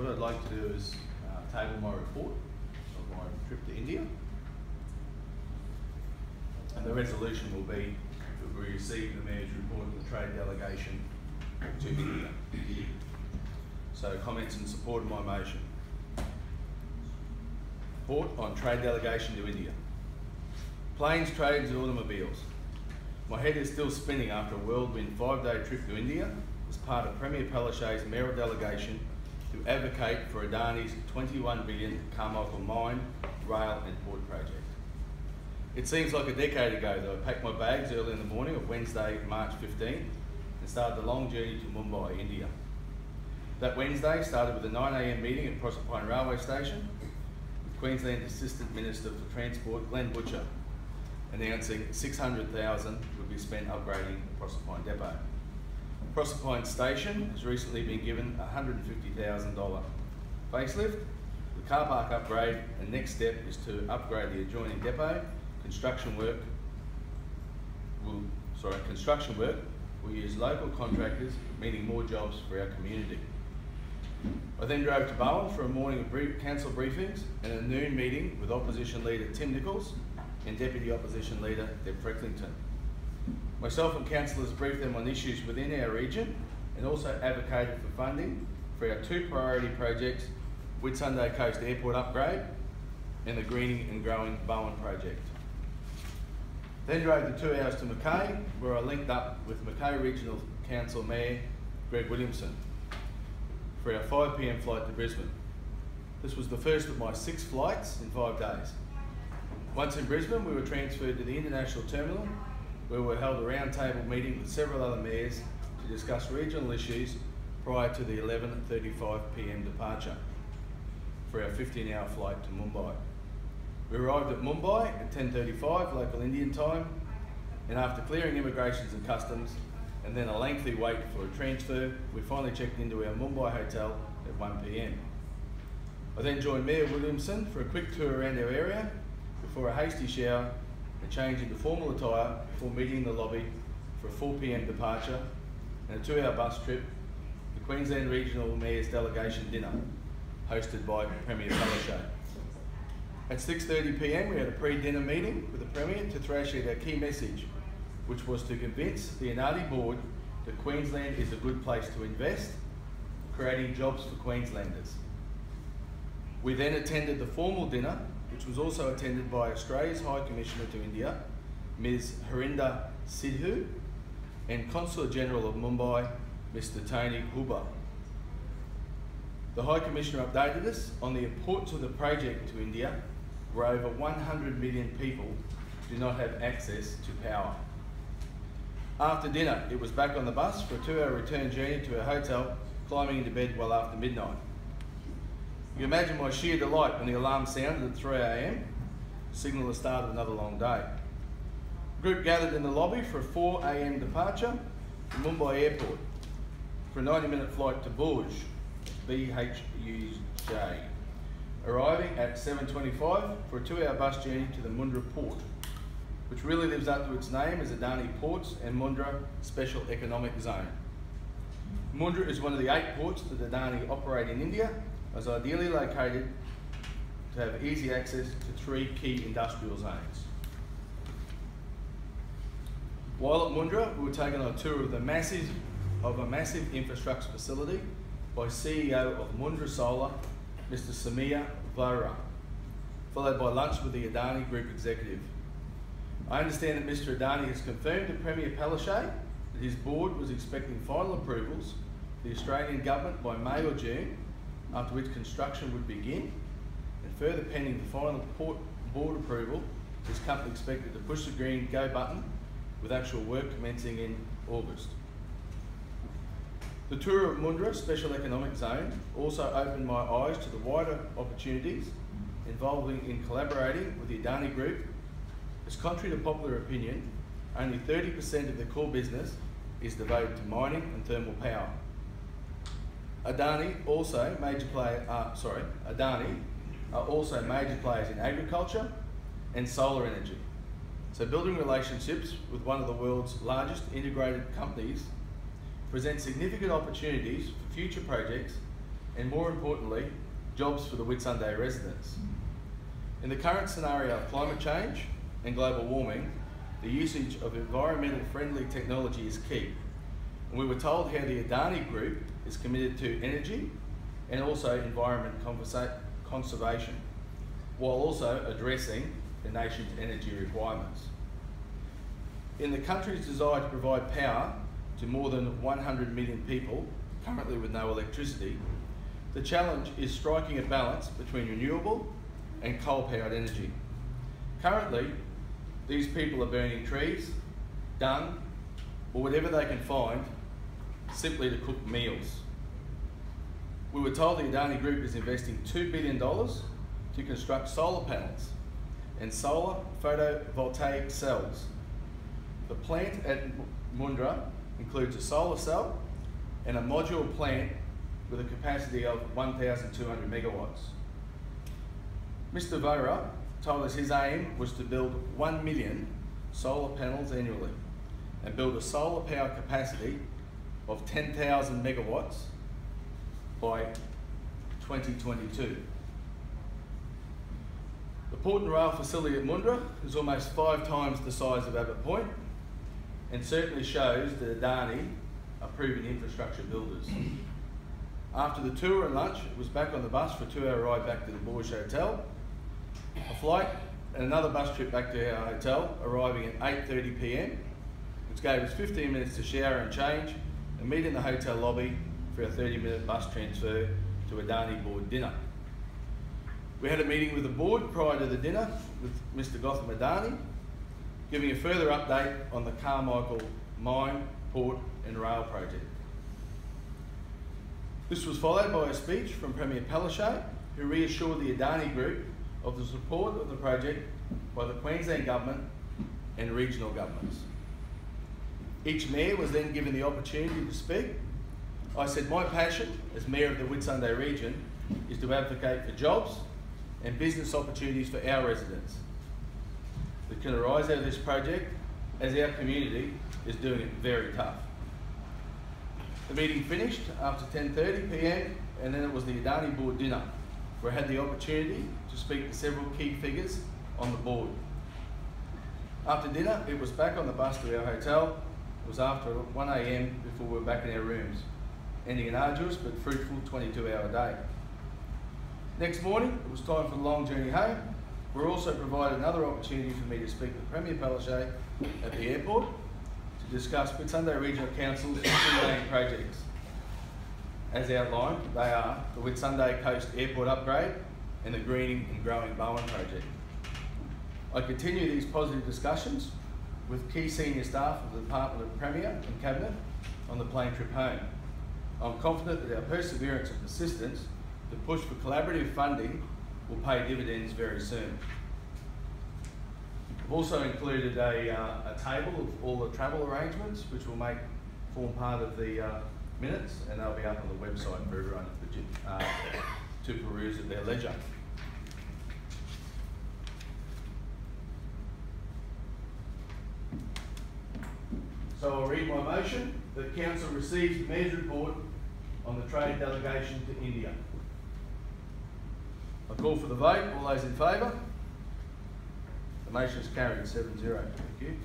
what I'd like to do is table my report of my trip to India. And the resolution will be that we receive the Mayor's report of the trade delegation to India. So comments in support of my motion. Report on trade delegation to India. Planes, trades and automobiles. My head is still spinning after a whirlwind 5-day trip to India as part of Premier Palaszczuk's Mayoral delegation to advocate for Adani's $21 billion Carmichael Mine, rail and port project. It seems like a decade ago that I packed my bags early in the morning of Wednesday, March 15 and started the long journey to Mumbai, India. That Wednesday started with a 9 AM meeting at Proserpine Railway Station with Queensland Assistant Minister for Transport, Glenn Butcher, announcing $600,000 would be spent upgrading the Proserpine depot. Proserpine Station has recently been given a $150,000 facelift, the car park upgrade, and next step is to upgrade the adjoining depot. Construction work will use local contractors, meaning more jobs for our community. I then drove to Bowen for a morning of council briefings and a noon meeting with Opposition Leader Tim Nichols and Deputy Opposition Leader Deb Frecklington. Myself and councillors briefed them on issues within our region and also advocated for funding for our two priority projects, Whitsunday Coast Airport upgrade and the Greening and Growing Bowen project. Then drove the 2 hours to Mackay, where I linked up with Mackay Regional Council Mayor Greg Williamson for our 5 PM flight to Brisbane. This was the first of my 6 flights in 5 days. Once in Brisbane, we were transferred to the International Terminal, where we held a roundtable meeting with several other mayors to discuss regional issues prior to the 11:35 PM departure for our 15-hour flight to Mumbai. We arrived at Mumbai at 10:35 local Indian time, and after clearing immigrations and customs and then a lengthy wait for a transfer, we finally checked into our Mumbai hotel at 1 PM. I then joined Mayor Williamson for a quick tour around our area before a hasty shower, a change into formal attire before meeting in the lobby for a 4 PM departure and a 2-hour bus trip, the Queensland Regional Mayor's Delegation Dinner, hosted by Premier Palaszczuk. At 6:30 PM we had a pre-dinner meeting with the Premier to thrash out our key message, which was to convince the Adani board that Queensland is a good place to invest, creating jobs for Queenslanders. We then attended the formal dinner, which was also attended by Australia's High Commissioner to India, Ms. Harinder Sidhu, and Consul General of Mumbai, Mr. Tony Huber. The High Commissioner updated us on the importance of the project to India, where over 100 million people do not have access to power. After dinner, it was back on the bus for a 2-hour return journey to our hotel, climbing into bed well after midnight. You can imagine my sheer delight when the alarm sounded at 3 AM, signal the start of another long day. The group gathered in the lobby for a 4 AM departure from Mumbai Airport for a 90-minute flight to Bowen, BHUJ, arriving at 7:25 for a 2-hour bus journey to the Mundra port, which really lives up to its name as Adani Ports and Mundra Special Economic Zone. Mundra is one of the 8 ports that Adani operate in India, as ideally located to have easy access to 3 key industrial zones. While at Mundra, we were taken on a tour of a massive infrastructure facility by CEO of Mundra Solar, Mr. Samir Vora, followed by lunch with the Adani Group Executive. I understand that Mr. Adani has confirmed to Premier Palaszczuk that his board was expecting final approvals for the Australian Government by May or June, after which construction would begin, and further pending the final board approval, his company expected to push the green go button with actual work commencing in August. The tour of Mundra Special Economic Zone also opened my eyes to the wider opportunities involving in collaborating with the Adani Group, as contrary to popular opinion, only 30% of their core business is devoted to mining and thermal power. Adani are also major players in agriculture and solar energy. So building relationships with one of the world's largest integrated companies presents significant opportunities for future projects and more importantly, jobs for the Whitsunday residents. In the current scenario of climate change and global warming, the usage of environmental friendly technology is key. And we were told how the Adani Group is committed to energy and also environment conservation, while also addressing the nation's energy requirements. In the country's desire to provide power to more than 100 million people currently with no electricity, the challenge is striking a balance between renewable and coal-powered energy. Currently, these people are burning trees, dung, or whatever they can find simply to cook meals. We were told the Adani Group is investing $2 billion to construct solar panels and solar photovoltaic cells. The plant at Mundra includes a solar cell and a module plant with a capacity of 1,200 megawatts. Mr. Vohra told us his aim was to build 1 million solar panels annually and build a solar power capacity of 10,000 megawatts by 2022. The port and rail facility at Mundra is almost 5 times the size of Abbott Point and certainly shows that Adani are proven infrastructure builders. After the tour and lunch, it was back on the bus for a 2-hour ride back to the Bowen Hotel, a flight and another bus trip back to our hotel, arriving at 8:30 p.m, which gave us 15 minutes to shower and change and meet in the hotel lobby for our 30-minute bus transfer to Adani board dinner. We had a meeting with the board prior to the dinner with Mr. Gotham Adani, giving a further update on the Carmichael Mine, Port and Rail project. This was followed by a speech from Premier Palaszczuk, who reassured the Adani Group of the support of the project by the Queensland Government and regional governments. Each mayor was then given the opportunity to speak. I said my passion as Mayor of the Whitsunday region is to advocate for jobs and business opportunities for our residents that can arise out of this project, as our community is doing it very tough. The meeting finished after 10:30 p.m, and then it was the Adani board dinner, where I had the opportunity to speak to several key figures on the board. After dinner, it was back on the bus to our hotel. It was after 1 a.m. before we were back in our rooms, ending an arduous but fruitful 22-hour day. Next morning, it was time for the long journey home. We were also provided another opportunity for me to speak with Premier Palaszczuk at the airport to discuss Whitsunday Regional Council's 2 main projects. As outlined, they are the Whitsunday Coast Airport upgrade and the Greening and Growing Bowen project. I continue these positive discussions with key senior staff of the Department of Premier and Cabinet on the plane trip home. I'm confident that our perseverance and persistence to push for collaborative funding will pay dividends very soon. I've also included a table of all the travel arrangements, which will form part of the minutes, and they'll be up on the website for everyone to peruse at their leisure. So I'll read my motion that Council receives the Mayor's report on the trade delegation to India. I call for the vote. All those in favour? The motion is carried 7-0. Thank you.